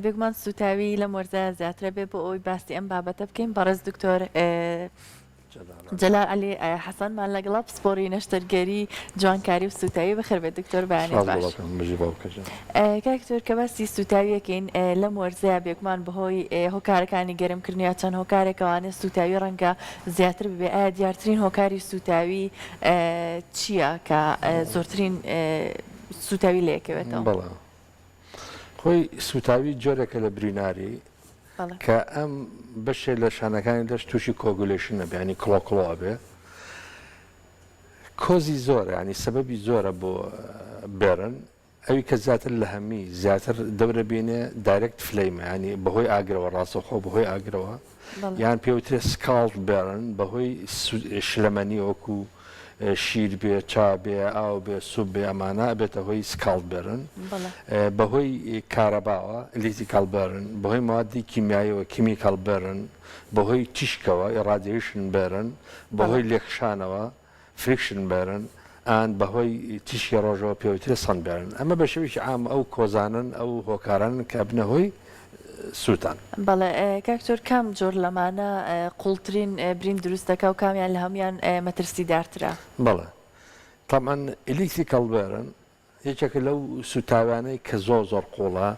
بێگومان سوتاوی لە مۆرزە زیاترە بێ بۆ ئەوی باسی ئەم بابەتە بکەین بەڕێز دکتۆر جەلال عەلی حەسەنمان لەگەڵا پسپۆڕی نەشتەرگەری جوانکاری و سوتاوی بەخێربێت دکتۆر بەیانێ باش. کاکتۆر کە باسی سوتاویەکەین لەم وەرزەیە بێگومان بەهۆی هۆکارەکانی گەرمکردنیە چەند هۆکارێکەوانێ سوتاوی ڕەنگە زیاتر ببێ. ئایا دیارترین هۆکاری سوتاوی چییە کە زۆرترین سوتاوی لەیەکەوێتەوە؟ بەڵێ خۆی سوتاوی جۆرێکە لە بریناری کە ئەم بەشێ لە شانەکانی دەست تووشی کۆگولیشن نەبێ، ینی کڵۆکڵۆ بێ، کۆزی زۆرە، ینی سەبەبی زۆرە بۆ بێرن، ئەوی کە زیاتر لە هەمی زیاتر دەورە بینێ دایرکت فلەیمە، ینی بەهۆی ئاگرەوە ڕاستەوخۆ بەهۆی ئاگرەوە یان پێوترێ سکاڵ بێرن بەهۆی شلەمەنی وەکو شیر بێ، چا بێ، ئاو بێ، سوب بێ، ئەمانە ئەبێتە هۆی سکاڵ بێرن، بەهۆی کارەباوە ئەلیتیکاڵ بێرن، بەهۆی موادی کیمیاییەوە کیمیکاڵ بێرن، بەهۆی تیشکەوە ئێرادیشن بێرن، بەهۆی لێکشانەوە فریکشن بێرن، ئان بەهۆی تیشکی ڕۆژەوە پێوترێ سەند بێرن. ئەمە بە شێوەیەکی عام ئەو کۆزانن ئەو هۆکارانن کە بنەهۆی سووتان. بەڵێ کاکتۆر کام جۆر لەمانە قوڵترین برین دروست دەکا و کامیان لە هەمویان مەترسیدارترە؟ بەڵێ تەمان ئلیکتریکەڵ بێرن یەکێکە لەو سوتاوانەی کە زۆر زۆر قوڵە،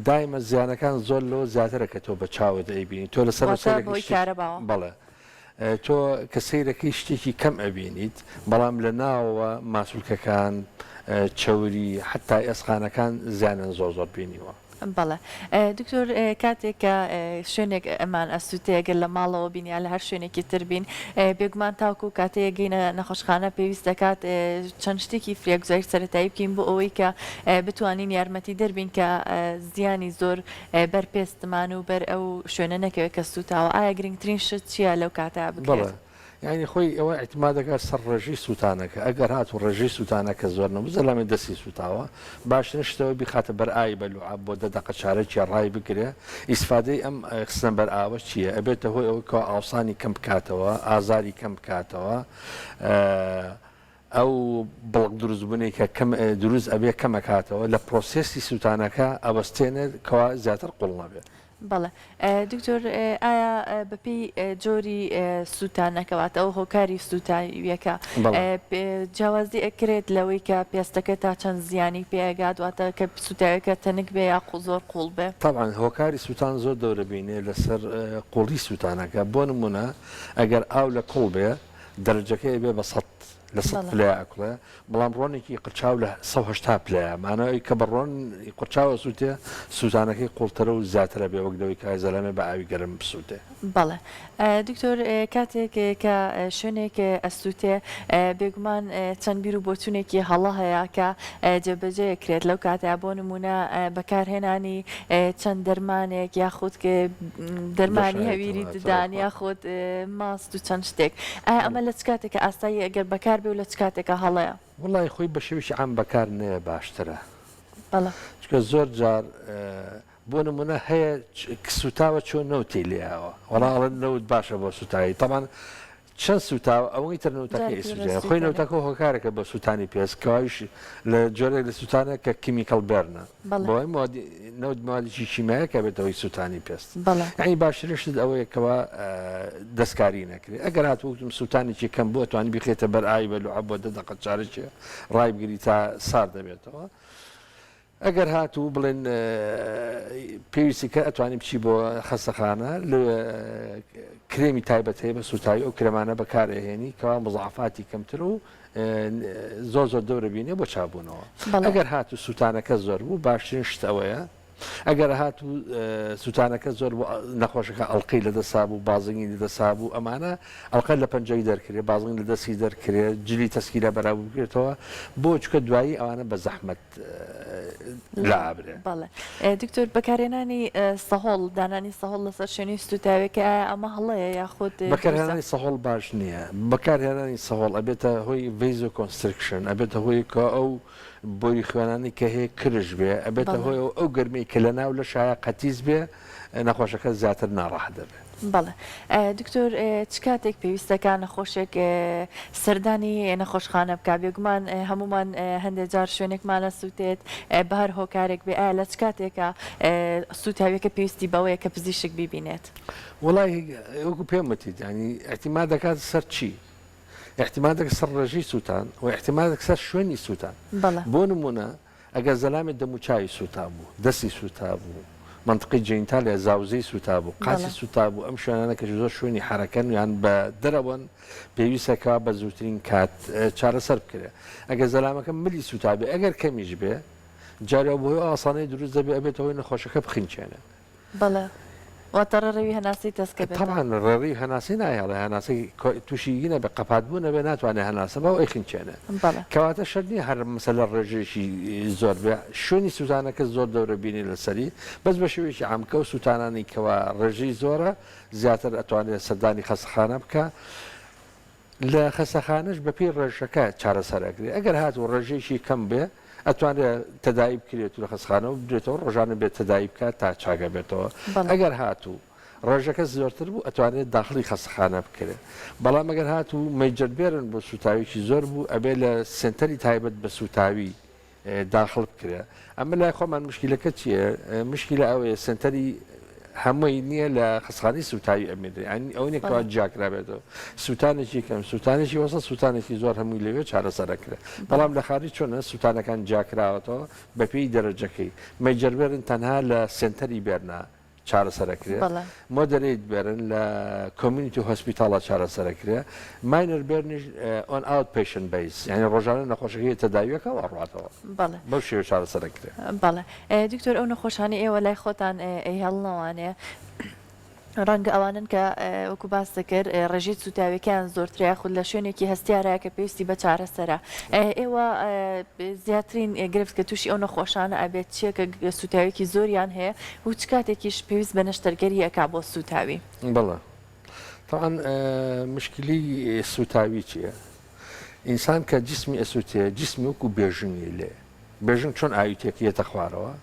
دایمە زیانەکان زۆر لەوە زیاترە کە تۆ بە چاوت ئەیبینی، تۆ لەسەر بەڵێ تۆ کە سەیرەکەی شتێکی کەم ئەبینیت، بەڵام لە ناوەوە ماسوولکەکان، چەوری، حتا ئێسخانەکان زیانن زۆر زۆر بینیوە. بەڵێ دکتۆر کاتێک کە شوێنێک ئەمان ئەسووتەیەگەر لە ماڵەوە بینیا لە هەر شوێنێکی تر بین، بێگومان تاوکو کاتەیە گەینە نەخۆشخانە پێویست دەکات چەند شتێکی فرێگوزاری سەرەتایی بکەین بۆ ئەوەی کە بتوانین یارمەتی دەربین کە زیانی زۆر بەرپێستمان و بەر ئەو شوێنە نەکەوێت کە سووتاوە. ئایا گرنگترین شت چییە لەو کاتە بکرێت؟ یعنی خۆی ئەوە ئەتیمادەکە سەر ڕێژی سووتانەکە، ئەگەر هات و ڕێژی سووتانەکە زۆر نەبوو زەلامی دەستی سووتاوە باشترین شتەوە بیخاتە بەر ئای بەلوعاب بۆ دەدەقە چارەکی ڕای بگرێ. ئیسفادەی ئەم خستنە بەر ئاوە چییە؟ ئەبێتە هۆی ئەوەی کە ئاوسانی کەم بکاتەوە، ئازاری کەم بکاتەوە، ئەو بڵق دروستبوونی کە دروست ئەبێ کەمەکاتەوە لە پرۆسێسی سووتانەکە ئەوەستێنێت کەوا زیاتر قوڵ نەبێت. بەڵێ دکتۆر ئایا بەپی جۆری سووتانەکەواتە ئەو هۆکاری سووتاویەکە جیاوازی ئەکرێت لەوەی کە پێستەکە تا چەند زیانی پێگات واتە کە سووتاوەکە تەنک بێ یا زۆر قوڵ بێ؟ طبعاً هۆکاری سووتان زۆر دەورە بینێ لەسەر قوڵی سووتانەکە. بۆ نمونە ئەگەر ئاو لە قوڵ بێ دەرەجەکەی بێ بە 100 لە 100 پلەیە ئەکڵێ، بەڵام ڕۆنێکی قرچاو لە 180 پلەیە، مانەوەی کە بە ڕۆن قورچاوە سووتێ سووتانەکەی قوڵترە و زیاترە بێ وەک لەوەی کە زەلامێ بە ئاوی گەرم بسووتێ. بەڵێ دکتۆر کاتێک کە شوێنێک ئەسووتێ بێگومان چەند بیر و بۆچوونێکی هەڵە هەیە کە جێبەجێکرێت لەو کاتەیە بۆ نمونە بەکارهێنانی چەند دەرمانێک یاخود دەرمانی هەویری ددان یاخود ماست و چەند شتێک. ئەمە لە چ کاتێکە ئاسایی ئەگەر بەکار بێ و لە چ کاتێکە هەڵەیە؟ وڵی خۆی بە شێویشی عام بەکار نەیە باشترە. بەڵێ چکە زۆر جار بۆ نمونە هەیە سوتاوە چۆن نەوتی لێەوە وەڵاڵە نەوت باشە بۆ سوتایی تەمان چەند سوتاوە ئەوەی تر نەوتەکە ئیسوجێ خۆی نەوتەکە هۆکارێکە بە سووتانی پێستکەوایش لە جۆرێک لە سووتانە کە کیمیکەڵ بێرنە بۆی نەوت مادیی شیمایەکە بێتەوەی سووتانی پێست. یعنی باشترشت ئەوەیەکەوە دەستکاری نەکرێت. ئەگەر هاتووتم سووتانێکی کەم بۆ توانی بخێتە بەر ئای بەلوعاب بۆ دەدەقەت چارەکێ ڕای بگری تا سار دەبێتەوە. ئەگەر هاتوو بڵێن پێویستی کە ئەتوانانی بچی بۆ خەستەخانە لە کرێمی تایبەت هەیە بە سوتایی ئەو کرێمانە بەکارهێنی کەوا مزعفاتی کەمتر و زۆر زۆر دەورە بینێ بۆ چابوونەوە. ئەگەر هاتوو سووتانەکە زۆر بوو باشترین شت ئەوەیە. ئەگەر هاتوو سووتانەکە زۆر نەخۆشەکە ئەڵلقی لە دەسا بوو، بازنگی لە دەسا بوو، ئەمانە ئەڵلقە لە پەنجەی دەرکرێت، بازنگ لە دەستی دەرکرێت، جلی تەسکیلە بەراو بکرێتەوە بۆ چکە دوایی ئەوانە بە زەحمەت لابرێ. بەڵێ دکتۆر بەکارهێنانی سەهۆڵ دانانی سەهۆڵ لەسەر شوێنی سوتاوێکە ئەمە هەڵەیە یاخود بەکارهێنانی سەهۆڵ باش نییە. بەکارهێنانی سەهۆڵ ئەبێتە هۆی ڤیزۆ کۆنسترکشن، ئەبێتە هۆی کە ئەو بۆی خوێنانی کە هەیە کرش بێ ئەبێتە هۆی ئەو گەرمی کە لە ناو لە شایە قەتیز بێ نەخۆشەکە زیاتر ناڕەح دەبێت. بەڵێ دکتۆر چ کاتێک پێویستەکە نەخۆشێک سەردانی نەخۆشخانە بکە بێگومان هەمومان هەندێک جار شوێنێکمانە سووتێت بەهر هۆکارێک بێ ئایا لە چ کاتێکە سوتاویەکە پێویستی بەوەیە کە پزیشک بیبینێت وڵی وەکو پێم وتیت ینی احتیما دەکات سەر چی؟ احتیما دەکە سەر ڕێژی سووتان و احتیما دەکە سەر شوێنی سووتان بۆ نمونە ئەگەر زەلامێت دەموچوی سوتا بوو دەستی سوتا بوو منطقی جینتالیا زاوزەی سوتا بوو قاسی سوتا بوو ئەم شوێنانە کە زۆر شوێنی حرەکەن یان بە دەرەوەن پێویستەکە بە زووترین کات چارەسەر بکرێ ئەگەر زەلامەکە ملی سوتا بێ ئەگەر کەمیش بێ جارێ بۆی ئاسانەی دروست دەبێ ئەبێتەوەی نەخۆشەکە بخینچێنە بەڵێ واتە ڕێوی هەناسی دەستکە بێت طبعا ڕێڕی هەناسی نایڵێ هەناسی تووشیگینە بە قەپات بوو نەبێ ناتوانێت هەناسە بەەوە ئەیخینچێنە کەواتە شەرنی هەر مەسەلە ڕێژێکی زۆر بێ شوێنی سووتانەکە زۆر دەورە بینی لەسەری بەس بە شێوێکی عامکە و سووتانانی کەوا ڕێژەی زۆرە زیاتر ئەتوانێت سەردانی خەستەخانە بکە لە خەستەخانەش بە پێی ڕێژەکە چارەسەرەکرێ ئەگەر هاتوو ڕێژێکی کەم بێ ئەتوانێت تەدایی بکرێت لە خەستەخانە و بدرێتەوە ڕۆژانە بێت تەدایی بکات تا چاگە بێتەوە ئەگەر هاتوو ڕێژەکە زۆرتر بوو ئەتوانێت داخلی خەستەخانە بکرێت بەڵام ئەگەر هاتوو مەیجەربێرن بۆ سوتاویی زۆر بوو ئەبێ لە سنتەری تایبەت بە سوتاوی داخل بکرێ ئەمە لای خۆمان مشکلەکە چییە؟ مشکلە ئەوەیە سنتەری هەمووی نییە لە خەسخانی سوتاوی ئەمێدرێ ئەوەیەکەوە جاکرابێتەوە سووتانێکی کەم سووتانێکی وەسە سووتانێکی زۆر هەمووی لەوێ چارەسەرەکرێت بەڵام لە خارج چۆنە سووتانەکان جاکراوەتەوە بە پێی دەرەجەکەی مەیجەربێرن تەنها لە سنتەری بێرنا چارەسەرەکرێت مۆدەرێت بێرن لە کۆمیونیتی هۆسپیتاڵە چارەسەرەکرێ ماینەر بێرنیش ئۆن ئاوت پیشن بیس یعنی ڕۆژانە نەخۆشەکەی تەداویەکە وەڕاتەوە بەو شێوە چارەسەرەکرێت. بەڵێ دکتۆر ئەو نەخۆشانی ئێوە لای خۆتان هێڵنەوانێ ڕەنگە ئەوانن کە وەکو باس دەکرد ڕێژیت سوتاویەکان زۆرتریا خود لە شوێنێکی هەستیارە کە پێویستی بە چارەسەرە ئێوە زیاترین گرفت کە تووشی ئەو نەخۆشانە ئەبێت چیە کە سوتاوێکی زۆریان هەیە و چ کاتێکیش پێویست بە نەشتەرگەری ئەکا بۆ سوتاوی بەڵێ طبعا مشکلی سوتاوی چییە؟ ئینسان کە جسمی ئەسووتێ جسمی وەکو بێژنی لێ بێژن چۆن ئاویتێکیەتە خوارەوە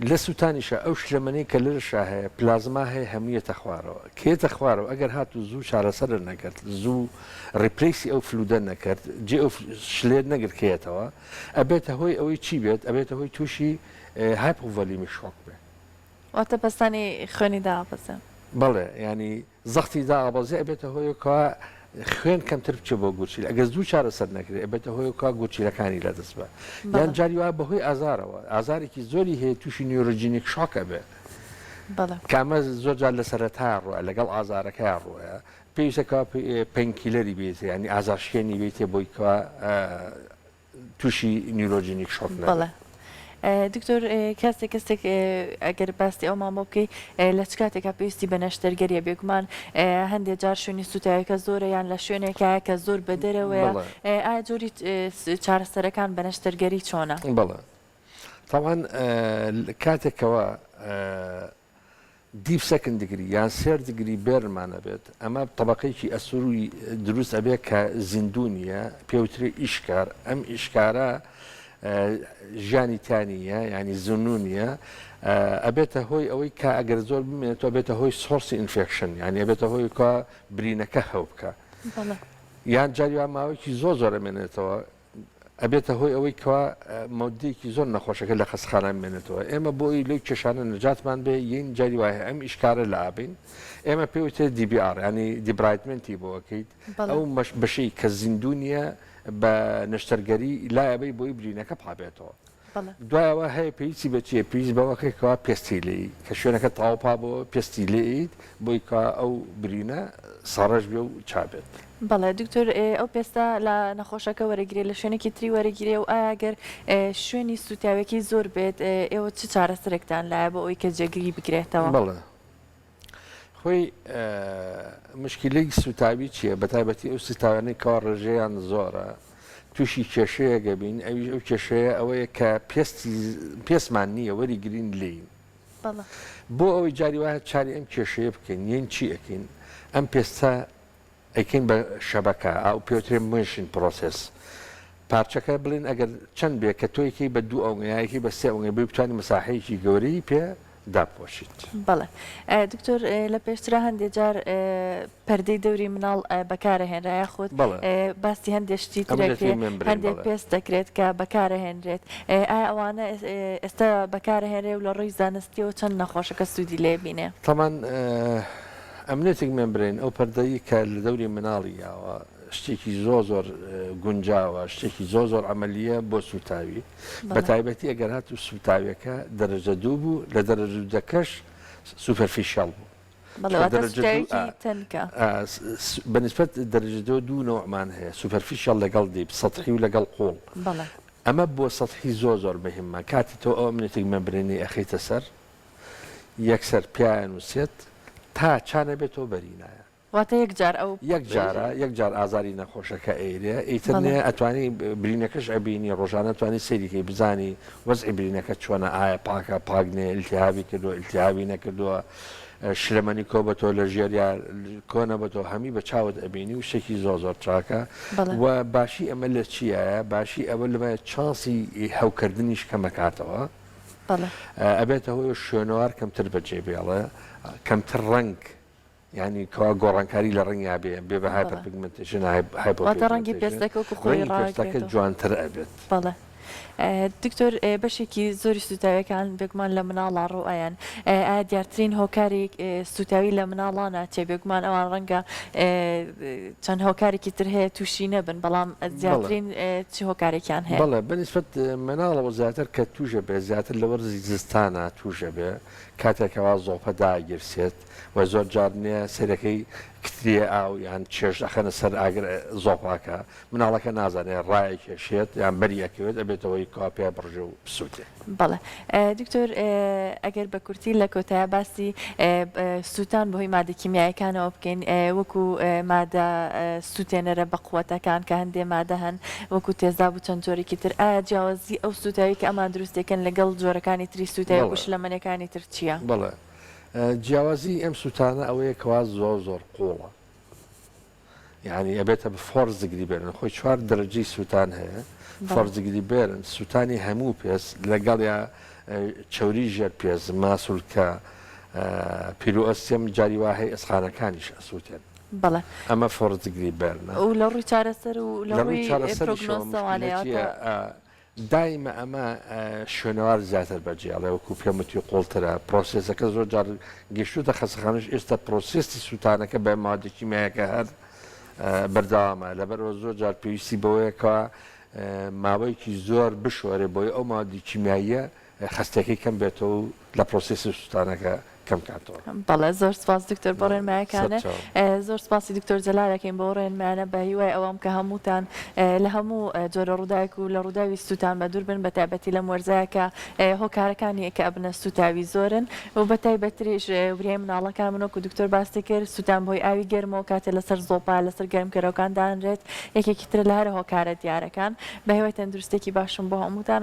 لە سووتانیشە ئەو شلەمەنەی کە لەرشا هەیە پلازما هەیە هەموویەتە خوارەوە کێتە خوارەوە ئەگەر هاتو زوو چارەسەر نەکرد زوو ڕیپریسی ئەو فلودە نەکرد جێ ئەو شلێت نەگرکێتەوە ئەبێتە هۆی ئەوەی چی بێت ئەبێتە هۆی تووشی هایپۆڤەلیمی شۆک بێت واتە پستانی خوێنی داپەسە بەڵێ ینی زەختی داڵبەزی ئەبێتە هۆیەکە خوێن کەمتر بچێ بۆ گوچیل ئەگەر زوو چارەسەر نەکرێت ئەبێتە هۆی کا گوچیلەکانی لەدەست بە یان جاری وایە بەهۆی ئازارەوە ئازارێکی زۆری هەیە تووشی نیۆرۆجینێک شۆکە بێ کامە زۆر جار لە سەرەتا ڕوە لەگەڵ ئازارەکە ڕوە پێویستەکە پێنکیلەری بێت ینی ئازارشکێنی بێتێ بۆی تووشی نیۆرۆجینێک شۆک نەبێت. دکتۆر کەسێک ئەگەر باستی ئەو مامۆ بکەی لە چ کاتێکا پێویستی بە نەشتەرگەریە بێگومان هەندێک جار شوێنی سوتاوەکە زۆرە یان لە شوێنێکایە کە زۆر بە دەرەوەیە ئایا جۆری چارەسەرەکان بە نەشتەرگەری چۆنە؟ بەڵێ طبعا کاتێکەوە دیپ سەکن دیگری یان سێر دیگری بێرمانە بێت ئەمە طبقەیەکی ئەسووری دروست ئەبێت کە زیندونیە پێوتری ئیشکار ئەم ئیشکارە ژیانی تانیە ینی زنونیە ئەبێتە هۆی ئەوەی کە ئەگەر زۆر بمێنێتەوە بێتە هۆی سۆرسی ئینفێکشن یعنی ئەبێتە هۆی کە برینەکە هەو بکە یان جاریوان ماوەیەکی زۆر زۆرە مێنێتەوە ئەبێتە هۆی ئەوەی کەوا مەودەیەکی زۆر نەخۆشەکە لە خەستەخانە مێنێتەوە ئێمە بۆی لەو کێشانە نەجاتمان بێ یین جاری وایە ئەم ئیشکارە لە ئابین ئێمە پێوتێ DBR ینی دیبرایتمنتی بۆەکەیت ئەو بەشەی کە زیندونیە بە نەشتەرگەری لایەبەی بۆی برینەکە پابێتەوە دوایەوە هەیە پێیچی بەچیە پێویست بەوەکەیەوە پێستیلەی کە شوێنەکە تاوپا بۆ پێستیلەیت بۆی کە ئەو برینە ساڕەش بێ و چابێت. بەڵێ دکتۆر ئەو پێستا لە نەخۆشەکە وەرەگیرێ لە شوێنێکی تری وەرەگیرێ و ئاگەر شوێنی سوتاوێکی زۆر بێت ئێوە چ چارەسەرێکتان لایە بۆ ئەوی کە جێگیری بگرێتەوە؟ بەڵێ خۆی مشکلەی سوتاوی چییە بەتایبەتی ئەو سوتاوانەی کەوا ڕێژەیان زۆرە تووشی کێشەیە گەبین ئەو کێشەیە ئەوەیە کە پێسمان نییە وەریگرین لین بۆ ئەوەی جاری وایە چاری ئەم کێشەیە بکەین یەن چی ئەکەین ئەم پێستە ئەکەین بە شەبەکە ئەو پێوترێ منشن پرۆسس پارچەکە بڵین ئەگەر چەند بێت کە تۆیەکی بە دوو ئەوەیەکی بە سێ ئەوەی بتوانانی مەساحەیەکی گەورەی پێ داپۆشیت. بەڵێ دکتۆر لە پێشترا هەندێک جار پەردەی دەوری مناڵ بەکارەهێنرایە خۆت باسی هەندێک شتی ترێکرێت هەندێک پێست دەکرێت کە بەکارەهێنرێت ئایا ئەوانە ئێستا بەکارەهێنرێ و لە ڕۆی زانستیەوە چەند نەخۆشەکە سوودی لێ بینێ؟ تەمان ئەمنێتێک مێمبرین ئەو پەردەیی کە لە دەوری مناڵی یاوە شتێکی زۆر گونجاوە شتێکی زۆر ئەمەلیە بۆ سوتاوی بە تایبەتی ئەگەر هات و سوتاویەکە دەرەجە دوو بوو لە دەرەجە دەکەش سوپەرفیشیال بوو بەنسبەت دەرەجە دوو نوعمان هەیە سوپەرفیشیال لەگەڵ دیب سەطحی و لەگەڵ قوڵ ئەمە بۆ سەطحی زۆر بەهمە کاتی تۆ ئەو ئەمنێتێک مەمبرێنی ئەخیتە سەر یەکسەر پیان وسێت تا چانە بێتەوە بەرینایە واتە یەک جار ئازاری نەخۆشەکە ئەیرێ ئیترنێ ئەتوانی برینەکەش ئەبینی ڕۆژانە توانی سەیریکەی بزانی وەزعی برینەکە چۆنە ئایا پاکە پاگنێ ئیلتیهابی کردو ئیلتیهابی نەکردووە شلەمەنی کۆ بە تۆ لە ژێریا کۆنە بە تۆ هەمی بە چاوت ئەبینی و شتێکی زۆر چاکە و باشی ئەمە لە چیایە باشی ئەوە لەمە چانسی هەوکردنیش کەمەکاتەوە ئەبێتە هۆی شوێنەوار کەمتر بەجێ بێڵێ کەمتر ڕنگ ینی کەوا گۆڕانکاری لە ڕنگیا بێ بە هایپەرپیگمنتیشن ڕەنگی پێستەکە و خوۆی ڕاستەکە جوانتر ئەبێت. بەڵێ دکتۆر بەشێکی زۆری سوتاویەکان بێگومان لە مناڵا ڕۆیان ئایا دیارترین هۆکاری سوتاوی لە مناڵان ناچێ بێگومان ئەوان ڕەنگە چەند هۆکارێکی تر هەیە تووشی نەبن بەڵام زیاترین چی هۆکارێکیان هەیە؟ بەڵێ بەنسبەت مناڵەوە زیاتر کە توژە بێ زیاتر لە وەرزی زستانە توژە بێ کاتێکەوە زۆپە داگیرسێت و زۆر جار نییە سەرەکەی کتریە ئاو یان چێش ئەخەنە سەر ئاگر زۆپاکە مناڵەکە نازانێت ڕایە کێشێت یان بەریەکەوێت ئەبێتەوەی کاپیا بڕژە و بسووتێ. بەڵێ دکتۆر ئەگەر بە کورتی لە کۆتایە باسی سووتان بەهۆی مادەکیمیایەکانەوە بکەین وەکو مادە سووتێنەرە بە قووەتەکان کە هەندێ مادە هەن وەکو تێزدا بوو چەند جۆرێکی تر ئایا جیاوازی ئەو سووتاوی کە ئەمان دروستەکەن لەگەڵ جۆرەکانی تری سووتای وش لەمەنەکانی تر چییە؟ بەڵێ جیاوازی ئەم سووتانە ئەوەیە کەوا زۆر قوڵە یعنی ئەبێتە بە فۆرزگری بێرن خۆی چوار دەرەجەی سووتان هەیە فۆرزگری بێرن سووتانی هەموو پێست لەگەڵ یا چەوری ژێر پێز ماسوولکە پیرۆئەسیەم جاری وا هەیە ئەسخانەکانیش ئەسووتێن بەڵێ ئەمە فۆرزگری بێرنە و لە ڕووی چارەسەر و لە ڕووی پرۆگنۆزەوانەیە دایمە ئەمە شوێنەوار زیاتر بەجێڵێ وەکو پێمەتی قوڵترە پرۆسسەکە زۆر جار گەشتوتە خەسەخانش ئێستا پرۆسیستی سووتانەکە بە مادەکیمیایەکە هەر بەرداوامە لەبەرەوە زۆر جار پێویستی بەوەیەکەوە ماوەیەکی زۆر بشۆرێ بۆی ئەو مادی کیمیاییە خستەکەی کەم بێتەوە و لە پرۆسیسی سووتانەکە کەم کاتەوە. بەڵێ زۆر سپاس دکتۆر بۆ ڕێنمایەکانە زۆر سپاسی دکتۆر جەلالەکەین بۆ ڕێنمایانە بە هیوای ئەوەم کە هەمووتان لە هەموو جۆرە ڕووداوێک و لە ڕووداوی سووتان بە دوور بن بە تایبەتی لە وەرزایەکە هۆکارەکانی کە ئەبنە سووتاوی زۆرن و بە تایبەتریش وریای مناڵەکان منۆکو دکتۆر باسی کرد سووتان بۆی ئاوی گەرمەوە کاتێ لەسەر زۆپا لەسەر گەرمکەرەوەکان دانرێت یەکێکی تر لە هەر هۆکارە دیارەکان بە هیوای تەندروستێکی باشم بۆ هەمووتان